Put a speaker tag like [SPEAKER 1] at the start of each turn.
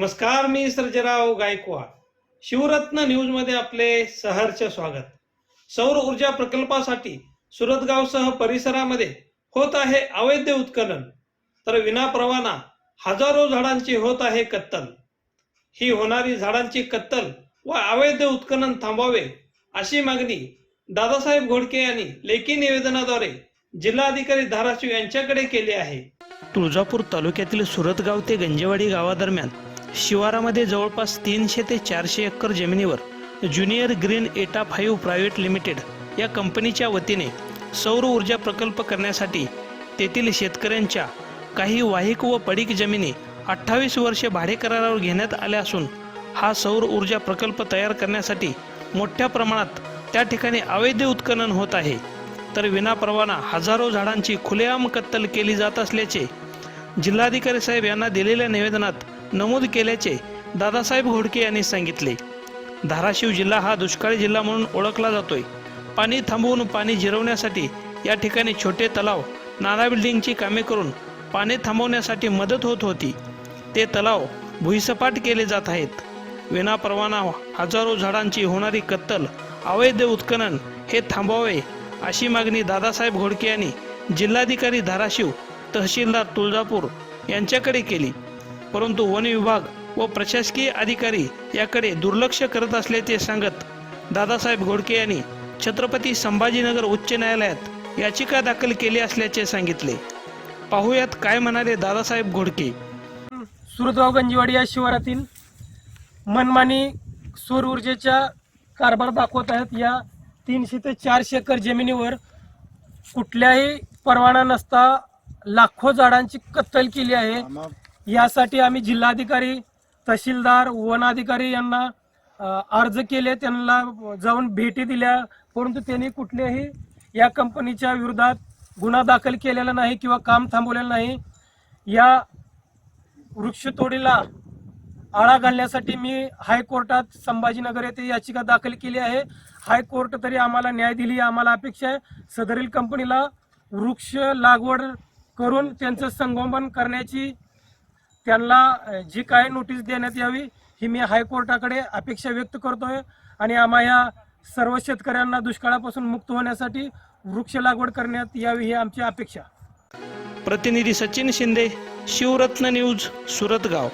[SPEAKER 1] नमस्कार, मी सर्जेराव गायकवाड. शिवरत्न न्यूजमध्ये आपले सहर्ष स्वागत. सौर ऊर्जा प्रकल्पासाठी सुरतगावसह परिसरामध्ये होत आहे अवैध उत्खनन, तर विनापरवाना हजारो झाडांची होत आहे कत्तल. ही होणारी झाडांची कत्तल व अवैध उत्खनन थांबावे अशी मागणी दादासाहेब घोडके यांनी लेखी निवेदनाद्वारे जिल्हाधिकारी धाराशिव यांच्याकडे केली आहे. तुळजापूर तालुक्यातील सुरतगाव ते गंजेवाडी गावादरम्यान शिवारामध्ये जवळपास 300 ते 400 एकर जमिनीवर ज्युनियर ग्रीन एटा 5 प्रायव्हेट लिमिटेड या कंपनीच्या वतीने सौर ऊर्जा प्रकल्प करण्यासाठी तेथील शेतकऱ्यांच्या काही वाहिक व पडीक जमिनी 28 वर्षे भाडे करारावर घेण्यात आल्या असून हा सौर ऊर्जा प्रकल्प तयार करण्यासाठी मोठ्या प्रमाणात त्या ठिकाणी अवैध उत्खनन होत आहे, तर विनापरवाना हजारो झाडांची खुलेआम कत्तल केली जात असल्याचे जिल्हाधिकारी साहेब यांना दिलेल्या निवेदनात नमूद केल्याचे दादासाहेब घोडके यांनी सांगितले. धाराशिव जिल्हा हा दुष्काळी जिल्हा म्हणून ओळखला जातोय. पाणी थांबवून पाणी जिरवण्यासाठी या ठिकाणी छोटे तलाव, नाला बिल्डिंगची कामे करून पाणी थांबवण्यासाठी मदत होत होती. ते तलाव भुईसपाट केले जात आहेत. विनापरवाना हजारो झाडांची होणारी कत्तल, अवैध उत्खनन हे थांबवावे अशी मागणी दादासाहेब घोडके यांनी जिल्हाधिकारी धाराशिव, तहसीलदार तुळजापूर यांच्याकडे केली. परंतु वन विभाग व प्रशासकीय अधिकारी याकडे दुर्लक्ष करत असल्याचे सांगत दादासाहेब घोडके यांनी छत्रपती संभाजीनगर उच्च न्यायालयात याचिका दाखल केली असल्याचे सांगितले. पाहुयात काय म्हणाले दादासाहेब घोडके.
[SPEAKER 2] सुरतगाव गंजेवाडी या शिवारातील मनमानी सौर ऊर्जेचा कारभार दाखवत आहेत. या 300 ते 400 एकर जमिनीवर कुठल्याही परवाना नसता लाखो झाडांची कत्तल केली आहे. यासाठी आम्ही जिल्हाधिकारी, तहसीलदार, वन अधिकारी यांना अर्ज केले, त्यांना जाऊन भेटी दिल्या, परंतु त्यांनी कुठल्याही या कंपनीच्या विरोधात गुन्हा दाखल केलेला नाही किंवा काम थांबवलेलं नाही. या वृक्षतोडीला आळा घालण्यासाठी मी हायकोर्टात संभाजीनगर येथे याचिका दाखल केली आहे. हायकोर्ट तरी आम्हाला न्याय दिली, आम्हाला अपेक्षा आहे सदरील कंपनीला वृक्ष लागवड करून त्यांचं संगोपन करण्याची, त्यांना जी काही नोटीस देण्यात यावी ही मी हायकोर्टाकडे अपेक्षा व्यक्त करतोय. आणि आम्हा या सर्व शेतकऱ्यांना दुष्काळापासून मुक्त होण्यासाठी वृक्ष लागवड करण्यात यावी ही आमची अपेक्षा.
[SPEAKER 1] प्रतिनिधी सचिन शिंदे, शिवरत्न न्यूज, सुरतगाव.